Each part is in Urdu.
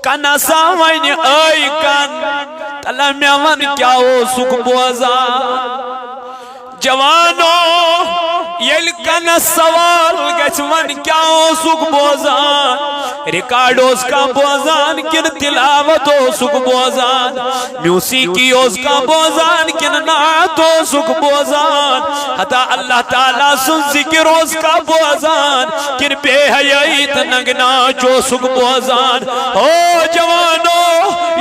کنسا ونی آئی کن تلا میں ون کیا ہو سک بوزان جوانو یل کنس سوال گچ ون کیا ہو سک بوزان ریکارڈ اس کا بوزان کن تلاوت ہو سک بوزان میوسیقی اس کا بوزان کن نعت ہو سک بوزان حتی اللہ تعالیٰ سن ذکر اس کا بوزان کن بے حیائیت نگنا چو سک بوزان او جوانو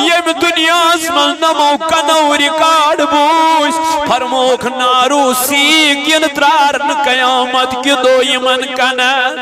یہ دنیا اسمال نمو کنو ریکارڈ بوش فرموک نارو سیک ین ترارن قیامت کی دو یمن کنن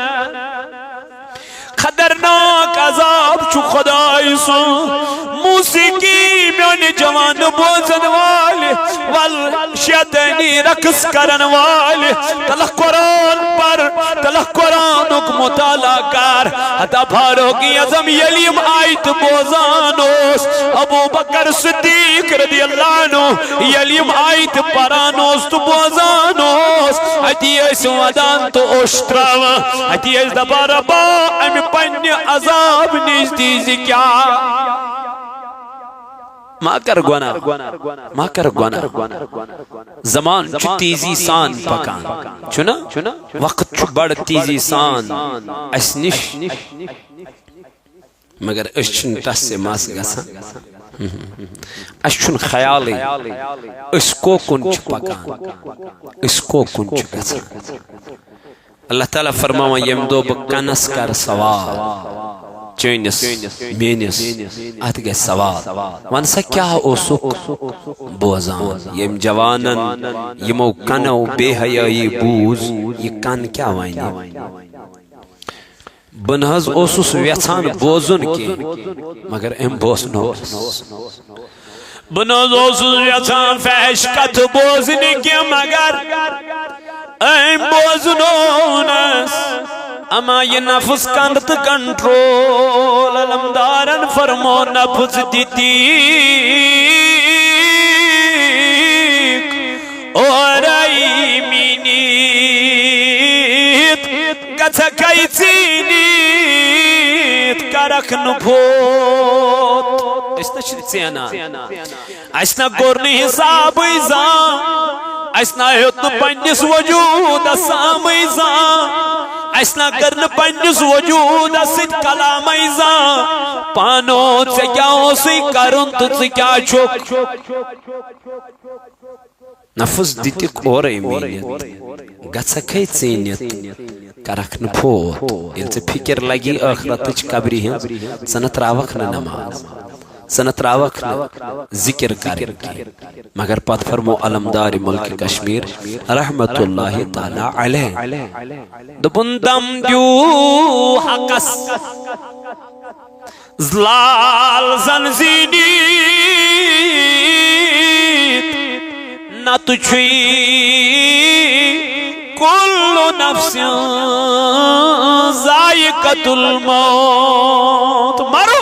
خطرناک عذاب چو خدای سن موسیقی میانی جوان بوزن والی والشیطانی رقص کرن والی تلہ قرآن پر تلہ قرآنک مطالعہ کر حتی فاروقی اعظم یلیم آیت بوزانوس ابو بکر صدیق رضی اللہ عنہ یلیم آیت پرانوس تو بوزانوس حتی ایس ودان تو اشتراوا حتی ایس دبارا با امی پنی عذاب نیزدیزی کیا ما کر گونا زمان چو تیزی سان پکان چونا وقت چو بڑ تیزی سان اس نش مگر اشن تس سے ماس گسا اشن خیالی اس کو کنچ پکان اس کو کنچ گسا اللہ تعالیٰ فرماوا یم دو بکنس کر سوال چینس مینس ات گئے سوال ونسا کیا اوسک بوزان یم جوانن یمو کنو بے حیائی بوز یہ کن کیا وائنی بنہز اوسس ویچان بوزن کی مگر ام بوزنو بنہز اوسس ویچان فحش کت بوزن کی مگر ام بوزنونس اما یہ نفس کندت کنٹرول علمدارن فرمو نفس دیتی اور ایمینیت کچھا کئی چینیت کرکن بھوت اس نشرت سیانا ایسنا گورنی حساب ایزان ایسنا ہیتن پنیس وجود اسام ایزان ایسنا کرن پنیس وجود اسید کلام ایزان پانو چکیا ہو سی کرن تو چکیا چک نفس دیتک اور ایمینیت گچھا کئی چینیت کرکن پھوت یل سے فکر لگی آخرتچ قبری ہیں سنت راوک نماز سنت راوک ذکر کریں مگر پت فرمو علمدار ملک کشمیر رحمت اللہ تعالی علیہ دبن دم دیو حقس زلال زنزینیت نت چھوئی کل نفس ذائقۃ الموت مرو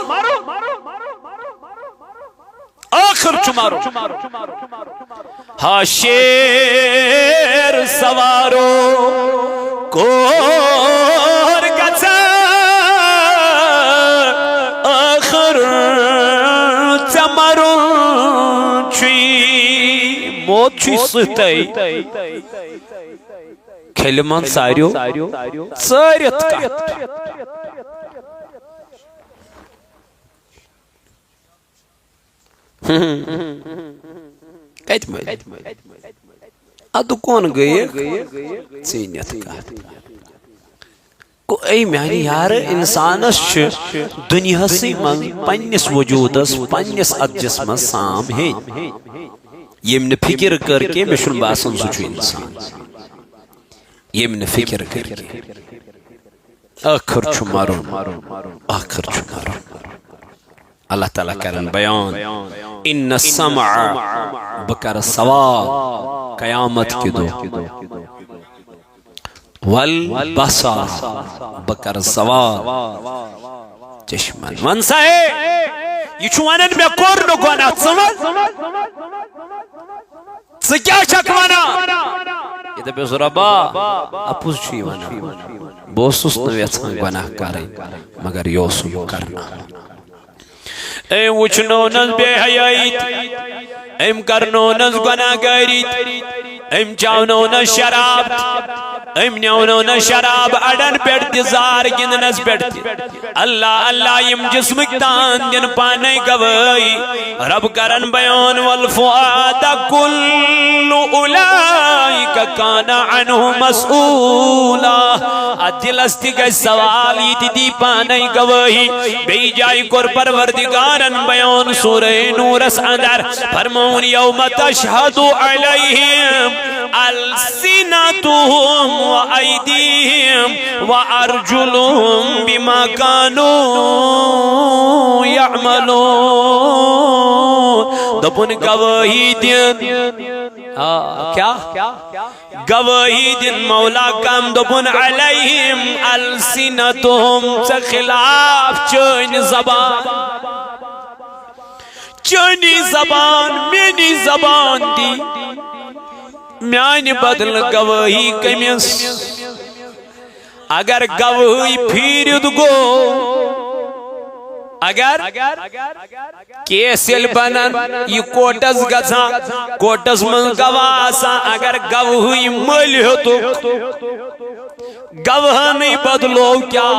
آخر چمارو ہا شیر سوارو کور گچا آخر چمارو چوی موت چوی سہتائی کھلمان ساریو ساریت کٹ کت مل ادو کون گئے چینیت کت کو ای میانی یار انسانس دنیا سی من پنیس وجودس پنیس ادجس من سام ہے یمن فکر کر کے مشن باسن سچو انسان یمن فکر کر کے آخر چھو مارون آخر چھو مارون اللہ تعالیٰ کرن بیان ان السمع بکر سوال قیامت کی دو والبصر بکر سوال چشمن منسا ہے یہ چھوانن میں کورنو گونا سکیا شکوانا یہ دبی زربا اپوز چھوئی وانا بوسوس نویتسان گناہ کاریں مگر یوسو کرنا ایم وچھنو نز بے حیائیت ایم کرنو نز گناہ گاریت ایم چاونو نز شراب ایم نیونو نز شراب اڈن پیٹ دیزار گندنس پیٹ اللہ اللہ یم جسمک تان دن پانے گوائی رب کرن بیان والفؤاد کل اولائک کان عنہ مسئولا دل استی گئی سوالی دی پانے گوائی بی جائی کر پروردگارن بیان سورہ نورس اندر فرمون یوم تشہد علیہم السنتهم وأيديهم وأرجلهم بما كانوا يعملون دپن گواہی دن کیا گواہی دن مولا کم دپن علیہم السنتهم سے خلاف چین زبان چینی زبان مینی زبان دی میان بدل گواہی کمیس اگر گواہی پھیرد گو اگر کیسل بنن یہ کوٹس گزا کوٹس من گواسا اگر گواہی مل ہوتو گواہ نہیں بدلو کیا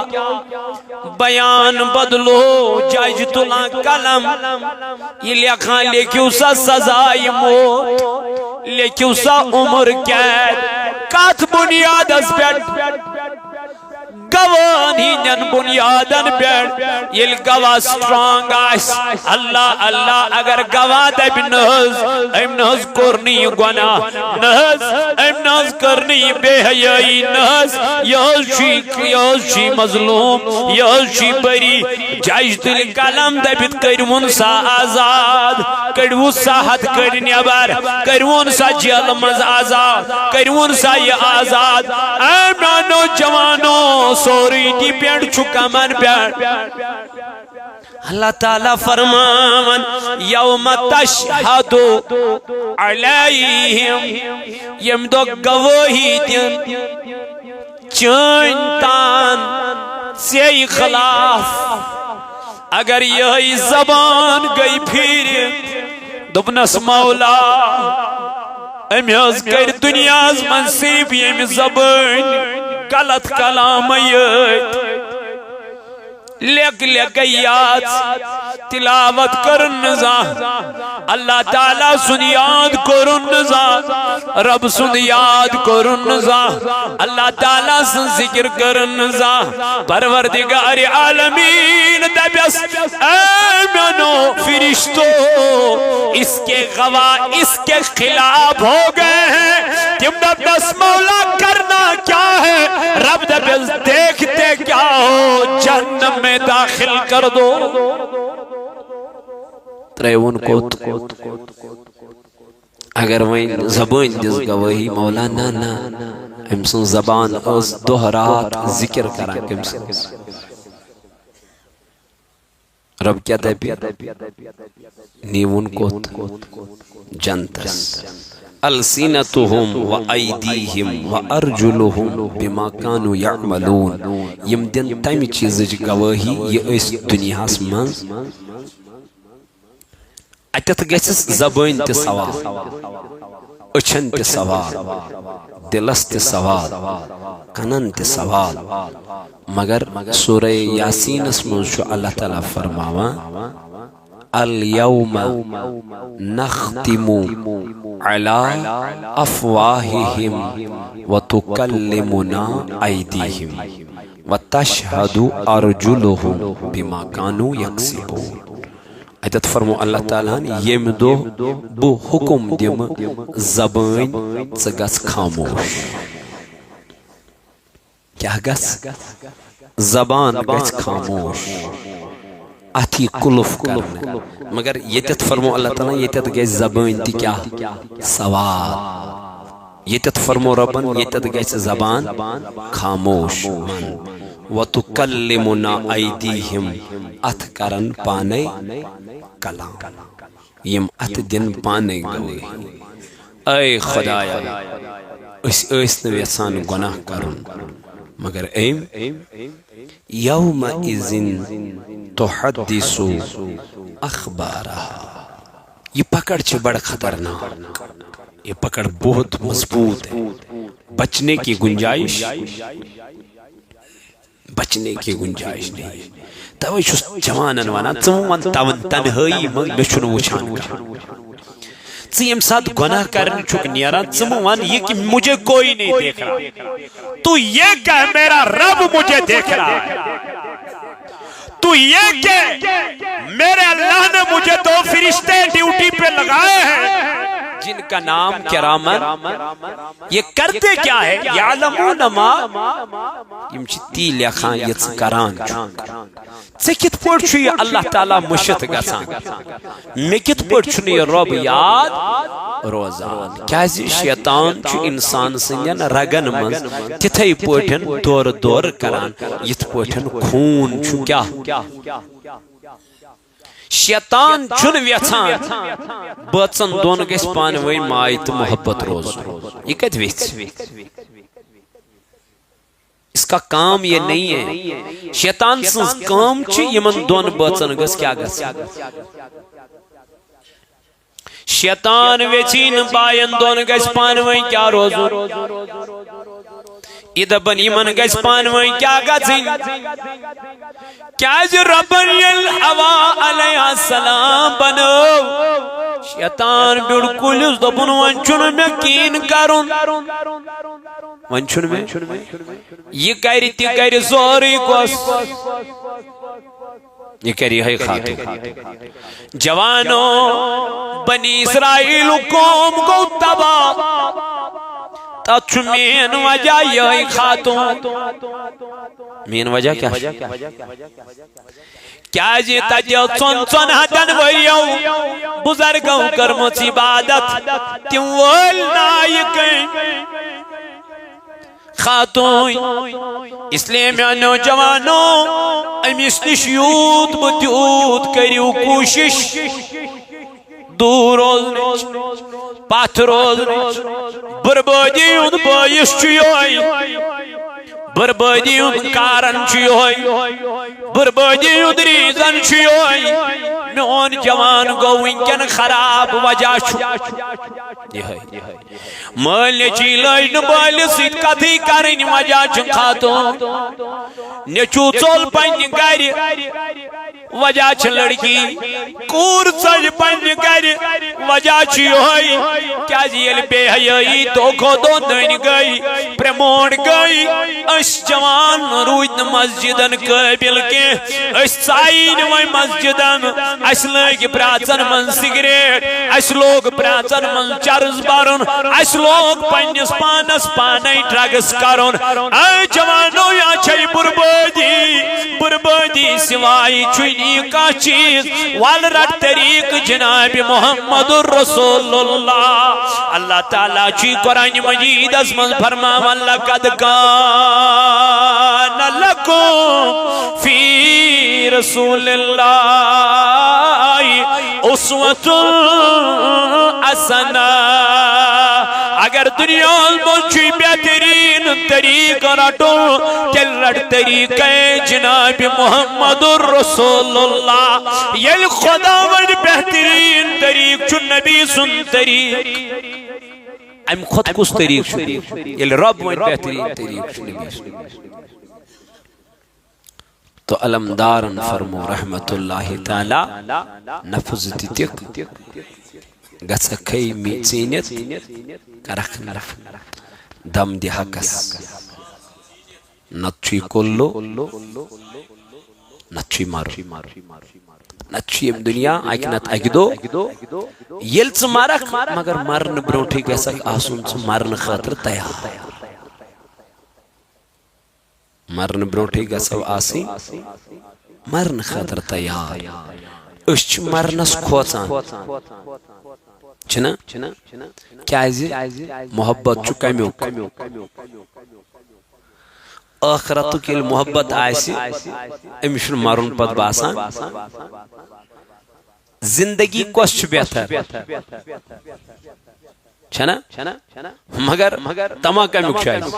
بیان بدلو جج تلا کلم یہ لکھا لیکیو سا سزائی موت لیکیو سا عمر قید کات بنیاد از بیٹ گواہن ہی نن بنیادن بیٹ یہ گواہ سٹرانگ آئیس اللہ اللہ اگر گواہ دب نحض ایم نحض کرنی گناہ نحض ایم نحض کرنی بے حیائی نحض یہاں شی مظلوم یہاں شی بری جائج دل کلم دبت کرون سا آزاد کرون سا حد کرنیابر کرون سا جیل مز آزاد کرون سا یہ آزاد ایمانو جوانو سوری دی پیڑ چکا من پیڑ اللہ تعالیٰ فرمان یوم تشہد علیہم یم دو گواہی دن چین تان سے خلاف اگر یہی زبان گئی پھر دبنس مولا امیاز کر دنیاز من صرف یم زبان غلط کلام یت لیک لیکیات تلاوت کرن نزا اللہ تعالیٰ سن یاد کرن نزا رب سن یاد کرن نزا اللہ تعالیٰ سن ذکر کرن نزا پروردگار عالمین دبیس ایمنو فرشتو اس کے گواہ اس کے خلاف ہو گئے ہیں تم دبیس مولا کرنا کیا ہے رب دبیس دیکھتے کیا ہو جہنم میں داخل کر دو تریون کوت اگر وہیں زبان دس گواہی مولا نا نا امسن زبان از دہرات ذکر کران کمسن رب کیا دے پی نیون کوت جنتس السنتهم وأيديهم وأرجلهم بما كانوا يعملون یم دن تمی چیز گواہی یہ اس دنیا من اتت گسس زبان تی سوال اچھن تی سوال دلس تی سوال کنن تی سوال مگر سورہ یاسین اسمن شو اللہ تعالیٰ فرماوا اليوم نختم على أفواههم وتكلمنا أيديهم وتشهد أرجلهم بما كانوا يكسبون عدد فرمو اللہ تعالیٰ یم دو بو حکم دیم زبان سگس خاموش کیا گس زبان گس خاموش آتی کلف کرنے مگر یتت فرمو اللہ تعالیٰ یتت گئی زبان تی کیا سوال یتت فرمو ربن یتت گئی زبان خاموش من وَتُكَلِّمُنَا أَيْدِيهِمْ ات کرن پانے کلام یم ات دن پانے گوئے اے خدایا اس نویسان گناہ کرن مگر ایم یومئذ تحدث اخبارها یہ پکڑ چھ بڑا خطرناک، یہ پکڑ بہت مضبوط ہے، بچنے کی گنجائش نہیں۔ توے چھس جوانن ونان ژٕ تون تنہائی منٛز مےٚ چھُنہٕ وٕچھان ژٕ ییٚمہِ ساتہٕ گۄناہ کرنہِ چھُکھ نیران ژٕ مہٕ ون یہ کہ مجھے کوئی نہیں دیکھ رہا، تو یہ کہ میرا رب مجھے دیکھ رہا ہے، تو یہ کہ میرے اللہ نے مجھے 2 فرشتے ڈیوٹی پہ لگائے ہیں جن کا نام کرامن، یہ کرتے کیا ہے؟ یعلمون ما یم چھ تی لیکھان یہ ژٕ کران ژے کت پٲٹھۍ چھُ یہ اللہ تعالیٰ مشت گژھان، مےٚ کت پٲٹھۍ چھُنہٕ یہ رب یاد روزان؟ کیازِ شیطان چھُ انسان سٕنٛدٮ۪ن رگن منٛز تِتھے پٲٹھۍ دورٕ کران یِتھ پٲٹھۍ خوٗن چھُ کیاہ، شیطان چھُنہٕ یژھان بٲژن دۄن گژھِ پانہٕ ؤنۍ ماے تہٕ محبت روزُن، یہ کتہِ ویژھِ؟ اس کا کام یہ نہیں ہے، شیطان سنز کام چھ یمن دون بٲژن گژھِ کیا گژھِ، شیطان ویژھِ نہٕ باین دون گژھِ پانہٕ ؤنۍ کیا روزُن، یہ دپن یمن گژھِ پانہٕ ؤنۍ کیا گژھٕنۍ، کیازِ ربن ییٚلہِ حوا علیہ السلام بنٲو شیطان بیوٗٹھ کُلِس دوٚپُن وۄنۍ چھُنہٕ مےٚ کِہیٖنۍ کرُن، وۄنۍ چھُنہٕ مےٚ یہ کرِ تہِ کرِ سورُے کۄس، یہ کرِ یِہے خاتون، جوانو بنی اسرائیل قوم گوٚو تباہ، تتھ چھُ مین وجہ یِہے خاتون، مین وجہ کیا کیازِ تتہِ ژۄن ہتن ؤرِیو بُزرگو کٔرمٕژ عبادت، تِم وٲلۍ نایہِ خاتون، اس لیے میانو جوانو امس نش یوت بہ تیوت کریو کوشش دور روزنچ پتھ روزنچ، بربادی ہند باعث چھ یہوے، بربادی ہند کارن چھ یہوے، بربادی ہند ریزن چھ یہوے، میون جوان گو ونکن خراب وجہ چھ یہوے، مٲل نیچی لٲج نہٕ بالہِ سۭتۍ کتھٕے کرٕنۍ وجہ چھُ خاتون، نیچوٗ ژوٚل پننہِ گرِ وجہ چھ لڑکی، کوٗر ژٔج پننہِ گرِ وجہ چھ یہوے، کیازِ ییٚلہِ بے حیٲیی دۄہ کھۄتہٕ دۄہ نٔنۍ گٔے پرٛموٹ گٔے، أسۍ جوان روٗدۍ نہٕ مسجدن قٲبِل کینٛہہ، أسۍ ژایہِ نہٕ وۄنۍ مسجدن، اَسہِ لٲگۍ پرٛاژن منٛز سِگریٹ، اَسہِ لوگ پرٛاژن منٛز چرٕس برُن، اَسہِ لوگ پننس پانس پانے ڈرگس کرُن، اے جوانو یا چھے بربادی، بربادی سوائے چھُنہٕ یہِ کانٛہہ چیٖز، ول رٹ طریق جناب محمد رسول اللہ، اللہ تعالیٰ چھُ قرآن مجیدس منٛز فرماوان لقد کان لکم فی رسول اللہ اسوۃ حسنہ، اگر دنیا میں بہترین طریقہ رٹو تیل رٹ طریقہ جناب محمد رسول اللہ، یل خدا ون بہترین طریق چھ نبی سن طریق، ام خود کس طریق یل رب ون بہترین طریق نبی سن، تو علمدارن فرمو رحمت اللہ تعالی نفذ تک گژھا کھئی می ژیٖنِتھ کرکھ نرف دم دی حقس، نت چھُ کلو نت چھُ مرُن، نت چھُ یم دنیا اکہ نت اکہ دۄہ ییٚلہِ ژٕ مرکھ مگر مرنہٕ برونٹھٕے گژھکھ آسُن ژٕ مرنہٕ خٲطرٕ تیار، مرنہٕ برونٹھٕے گژھو آسٕنۍ مرنہٕ خٲطرٕ تیار، أسۍ چھِ مرنس کھوژان چھنا، کیازِ محبت چھُ کمیُک، ٲخرتُک ییٚلہِ محبت آسہِ أمِس چھُنہٕ مرُن پتہٕ باسان، زندگی کۄس چھُ بہتر چھنا، مگر تما کمیُک چھُ اَسہِ،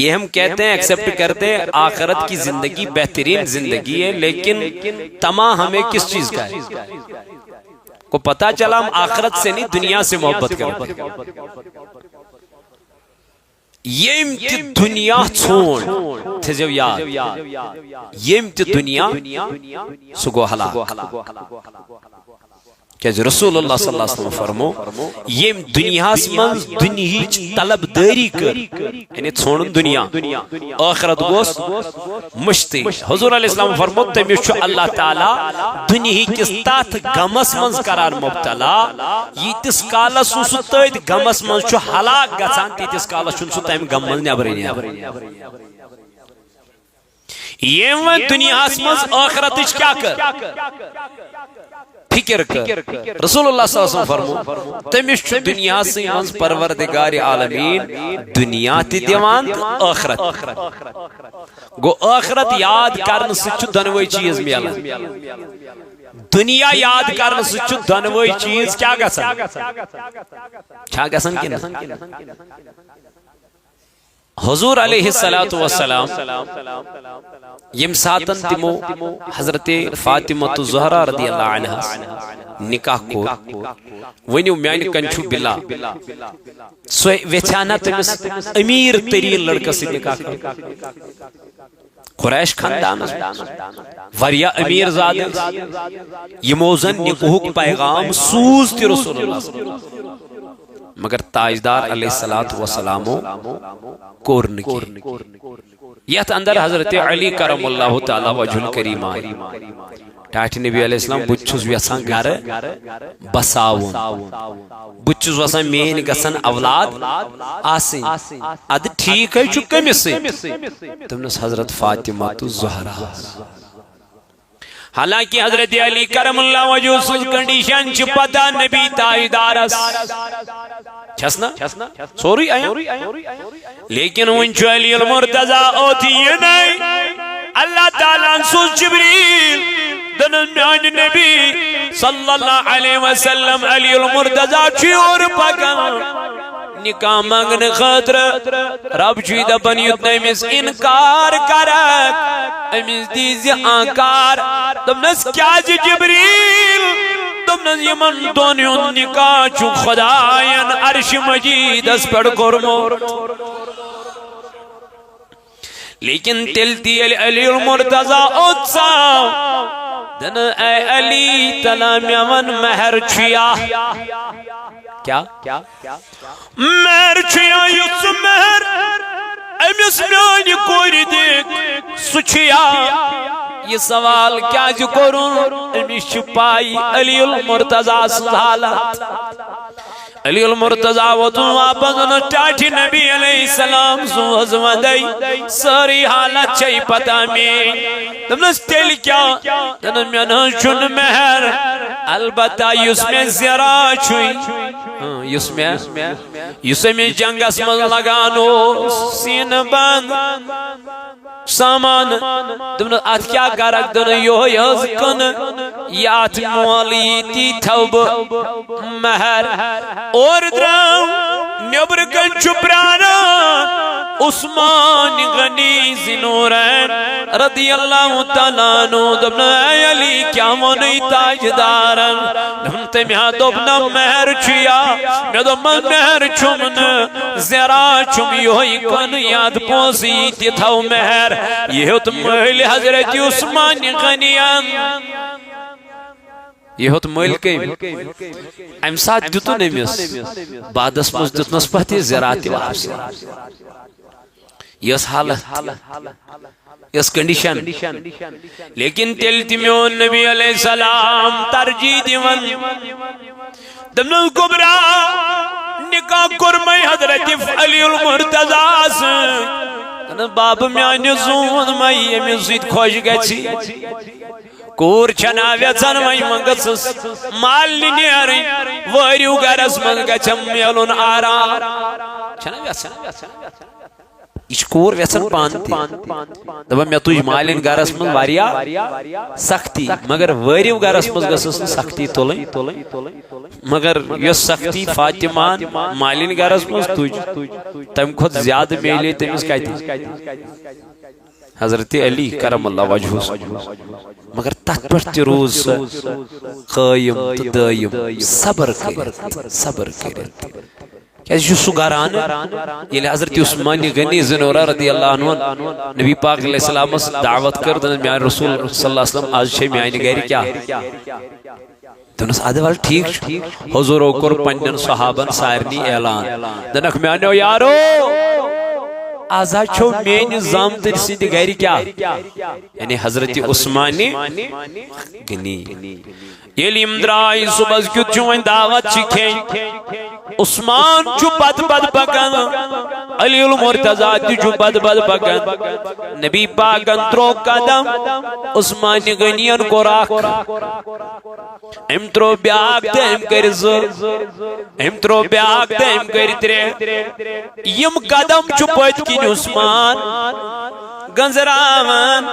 یہ ہم کہتے ہیں ایکسپٹ کرتے ہیں آخرت کی زندگی بہترین زندگی ہے، لیکن تما ہمیں کس چیز کا ہے کو پتا چلا ہم آخرت سے نہیں دنیا سے محبت کرتے ہیں۔ یم تہ دنیا ژھون تھزو یاد، یم تہ دنیا سہ گو ہلاک۔ کہ رسول اللہ صلی اللہ علیہ وسلم فرمو یم دنیا من دنہچ طلب داری کر یعنی ژھون دنیا آخرت گوس مشتی۔ حضور علیہ السلام فرمو تمس چھ اللہ تعالی دنیا کس تات غمس من کران مبتلا یتس کالس سہ تت غمس من چھ ہلاک گژھان تیتس کالس چھ سہ تمہ غم من نیبر یم دنیا من آخرتچ کیا کر فکر کر۔ رسول اللہ صلی اللہ علیہ وسلم فرمو تمس چھ دنیا سی من پروردگار عالمین دنیا تی دیوان آخرت گو آخرت یاد کرن سچ دنوئی چیز میلان، دنیا یاد کرن سچ دنوئی چیز کیا گژھان کیا گژھان کہ حضور علیہ السلام یم ساتن تمو حضرت فاطمہ الزہرا رضی اللہ عنہ نکاح کو ونیو میان کنچو بلا سو ویچانا تمس امیر ترین لڑکا سے نکاح کر قریش خاندان وریا امیر زادہ یموزن نکوہک پیغام سوز تی رسول اللہ صلی اللہ علیہ وسلم مگر تاجدار علیہ السلام کورن کی یت اندر حضرت علی کرم اللہ تعالی وجہ الکریم آئی ٹاٹھ نبی علیہ السلام بچھوز ویسان گھر بساون بچھوز ویسان مین گسن اولاد آسین اد ٹھیک ہے چکے میں سے تمنس حضرت فاطمہ تو زہرہ حالانکہ حضرت علی کرم اللہ وجہ سوز کنڈیشن چھ پتا نبی تاجدارس چھسنا سوری آیا لیکن ونچو علی المرتضی اوتی یہ نہیں اللہ تعالیٰ سوز جبریل دنن میان نبی صلی اللہ علیہ وسلم علی المرتضی چھ اور پکن نکاح مانگن خاطر رب چھ دپن یت امس انکار کرک امس دیزی آنکار دمنس کیا جبریل دمنس یمن دونیون نکاح چھ خدایان عرش مجید اس پڑ کرمو لیکن تلتی علی المرتضی اتسا دن اے علی تلامیون مہر چھیا کیا مہر چھیا یس مہر امس میانی کوری دیکھ سچیا یہ سوال کیا جو کروں امس چھپائی علی المرتضی سزالت علی المرتضی وطن واپس ٹاٹھی نبی علیہ السلام سوز ودائی ساری حالت چاہی پتا میں تمنس تیل کیا تنم یعنی چن مہر البتہ یس میں زیرا چھوئی یس میں جنگ اسمز لگانو سین بند سامان تمن ات کیا کرک دن یو یز کن یات مولی تی تھوب مہر اور درام نیبر کن چپرانا عثمان غنی زنورین رضی اللہ تعالیٰ عنہ دبنا اے علی کیا مونی تاجدارن دبنتے میاں دبنا مہر چیا میں دبنا مہر چمن زیرا چم یوہی کن یاد پوسی تی تھو مہر یہ ہوت محل حضرت عثمان غنیان یہ ہوت محل کئی ام ساتھ دیتو نمیس بعد اس مجھ دیتنس پہتی زیراتی واپس یس حالت یس کنڈیشن لیکن تلتی میون نبی علیہ السلام ترجیح دیون دمن القبرہ نکاح کرمائی حضرت علی المرتضی سے باب میانی زون مائی امیزید خوش گچی کور چھنا ویچن مائی منگسس مال نیاری وریو گرس منگچم میلون آرام چھنا ویچن کور ویسن پان دپان مے تج مالین گرس من واریا سختی مگر وریو گرس من گسس سختی تلن مگر یس سختی فاطمہ مالین گرس من تج تم کھت زیادہ میلے تمس کتہ حضرت علی کرم اللہ وجہس مگر تت پہ روز قائم تو دائم صبر کرت کیا سہ گران یل حضرت عثمان غنی زنورہ رضی اللہ عنہ نبی پاک علیہ السلام دعوت کر میان رسول صلی اللہ علیہ وسلم آج میانہ گر کیا دنس اد ول ٹھیک حضورو کور پنن صحابن سارنی اعلان دنک میانو یارو آز چھو مین زامتر سند گر کیا یعنی حضرت عثمان غنی یل درائے صبح کیت چون دعوت کھین عثمان چھو بد پکان علی المرتضی تہ چھو بد پکان نبی پاکن ترو قدم عثمان غنین کور اخ ام ترو بیاکھ تہ ام کر ام ترو بیاکھ تہ ام کر ترے یم قدم چھو پت کن عثمان گنزراون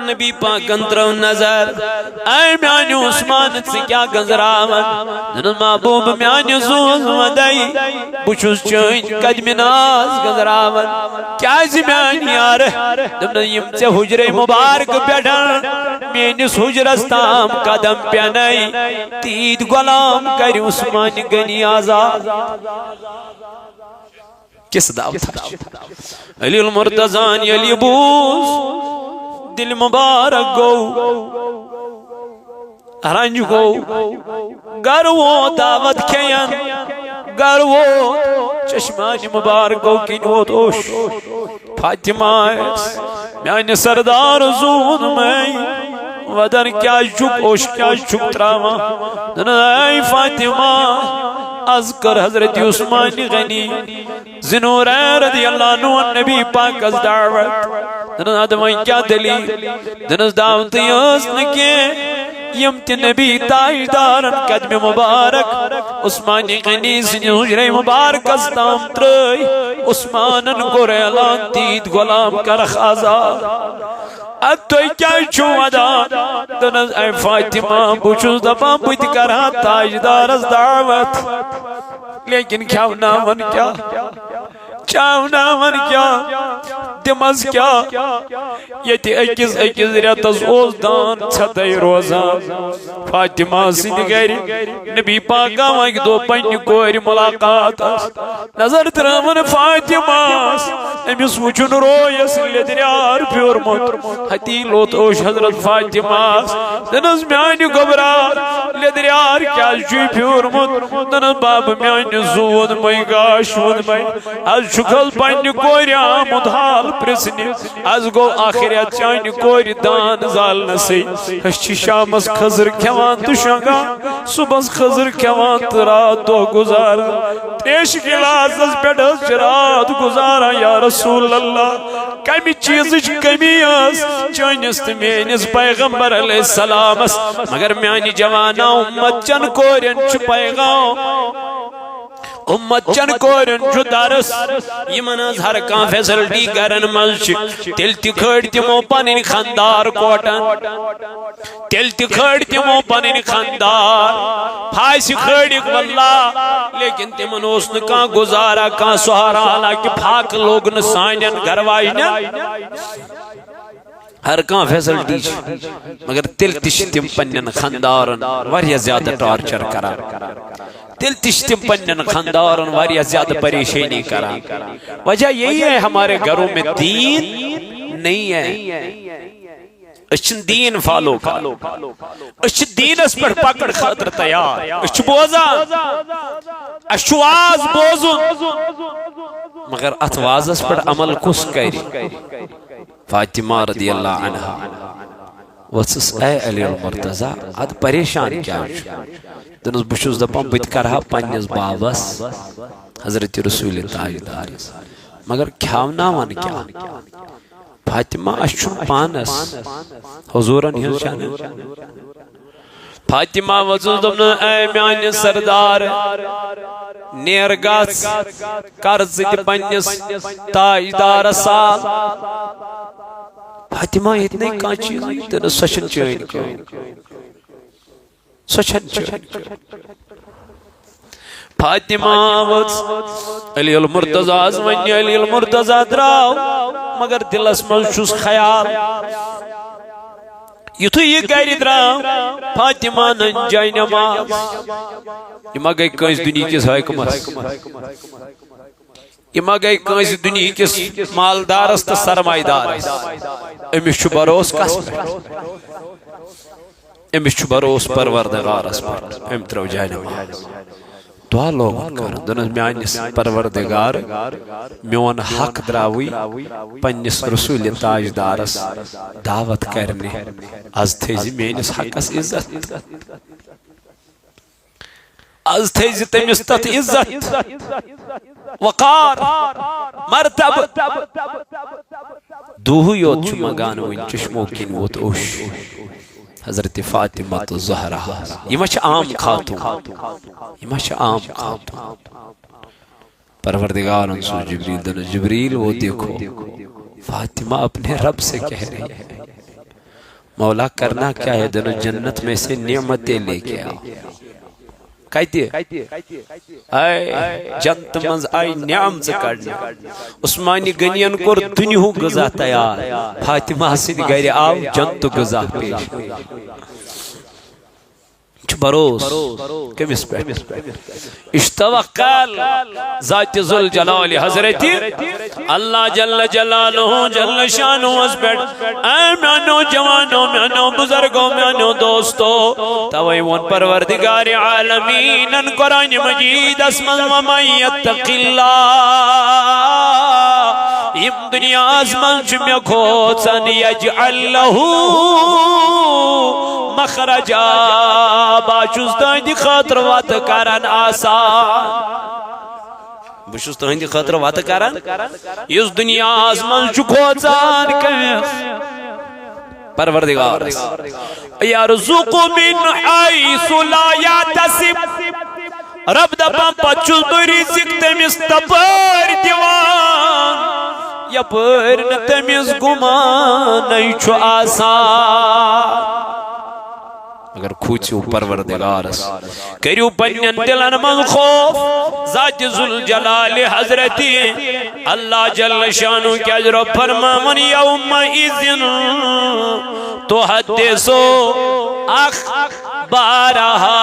نبی پاکن ترو نظر اے میانہ عثمان سے کیا گنزراون دن محبوب میانہ زوز ودائی بچوس چین قدم ناز گنزراون کیا زی میانہ یار دن یم سے حجر مبارک بیٹھن مینس حجرس تام قدم پینائی تید غلام کر عثمان غنی آزاد کس دعوت علی المرتضان یلی بوس دل مبارک گو رنج گو گر وہ دعوت کھین گر وہ چشمان مبارک گو کنو دوش فاطمہ میان سردار زون میں ودن کیا چک اوش کیا چک تراما دن اے فاطمہ از کر حضرت عثمان غنی زنورہ رضی اللہ عنہ نبی پاک از دعوت دن آدمائی کیا دلیل دن از دعوت یاس نکے یم تی نبی تاجدارن قدم مبارک عثمان غنی سن حجر مبارک از دام ترائی عثمانن کو ریلان تید غلام کرخ آزاد اتوئی کیا چھو ادا دنز اے فاطمہ بچوز دبا بید کرا تاجدار از دعوت لیکن کیا نامن کیا چاو نامن کیا دمز کیا یتی اکیز ریتز اوز دان چھتائی روزان فاطمہ سند گری نبی پاکا وانگ دو پنی کوری ملاقات نظر ترامن فاطمہ امیس وچن رویس لیدریار پیورمت حتی لوت اوش حضرت فاطمہ دنز میانی گبرار لیدریار کیا جوی پیورمت دنز باب میانی زود مئی گاش ود مئی از شکل پنی کوری آمد حال پرسنی از گو آخریت چانی کوری دان زال نسی ہشچی شامس خزر کھوان تو شنگا صبح خزر کھوان ترات دو گزار تیش گلاس از پیڑس چرات گزارا یا رسول اللہ کمی چیز کمی اس چانست مینس پیغمبر علیہ السلام مگر میانی جوانا امت چن کورین چھ پیغام امت چن کورن جو درس یمن از ہر کان فیسلٹی کرن منچ تل تی کھڑ تمو پنن خاندار کوٹن تل تی کھڑ تمو پنن خاندار پھاس کھڑک واللہ لیکن تمن اوس نہ کان گزارا کان سہارا حالانکہ پھاک لوگ نہ سانن گھروائی نہ ہر کان فیسلٹی مگر تل تش تم پنن خاندارن واریاہ زیادہ ٹارچر کرا دل تشتم پنن خاندارن واریاہ زیادہ پریشانی کرا وجہ یہی ہے ہمارے گھروں میں دین نہیں ہے اچھن دین فالو کر اچھ دین اس پر پکڑ خاطر تیار اچھ بوزا اچھ واز بوزن مگر اتواز اس پر عمل کس کری فاطمہ رضی اللہ عنہ وصص اے علی المرتضی اد پریشان کیا دنس بچوس دپان بت کرہا پنس بابس حضرت رسول تاجدار مگر کھاوناون کیا فاطمہ اشن پانس حضورن ہن شان فاطمہ وصص دپان اے میان سردار نیر گاس قرض تہ پنس تاجدار سال فاطمہ اتنے کان چیز تن سچن چین سچن چین فاطمہ وچ علی المرتضی ون علی المرتضی دراو مگر دلس من چھس خیال یتھے یہ گھر دراو فاطمہ نن جائے نماز یہ ما گئی کنس دنیا کس حکمس یہ ما گئی کنس دنیا کس مالدارس تو سرمایہ دارس امس چھ بروس کس امس چھ بروس پروردگارس پر ام ترو جائے نماز دعا لوگن کر دنس میانس پروردگار میون حق دراوی پنس رسول تاجدارس دعوت کرنے از تھیزی میانس حقس عزت از تھیزی تمس تت عزت وقار مرتب دوہ یوت چھ مگان ون چشمو کن ووت اوش حضرت فاطمہ الزہرا یہ ما چھ عام خاتون یہ ما چھ عام خاتون پروردگار انسو جبریل دن جبریل وہ دیکھو فاطمہ اپنے رب سے کہہ رہی ہے مولا کرنا کیا ہے دن جنت میں سے نعمتیں لے کے آؤ کہتی ہے جنت منز آئی نعم کرنا عثمانی گنین کور دنیہو غذا تیار فاطمہ سید گھر آو جنت غذا پیش بروس کمس پہ اشتوکل ذات ذوالجلال حضرت اللہ جل جلالہ جل شانہ اس پہ اے میانو جوانو میانو بزرگو میانو دوستو توئی ون پروردگار عالمین ان قرآن مجید اسمن ومن یتق اللہ یم دنیا ازمن چمی کھوچن یجعل لہو مخرجا باچوز تہندی خاطر وات کرن آسان بچوز تہندی خاطر وات کرن اس دنیا ازمن چو کھوچن کس پروردگار یرزق من حیث لا یحتسب رب دپان پچوز برزق تمس تپر دیوان یپر تمس گمان چھو آسان اگر کھوچیو پروردگارس کریو پنین دلن من خوف ذات ذوالجلال حضرتی اللہ جل شانو کیا جرو فرمامن یوم اذن تو حدثو اخبارہا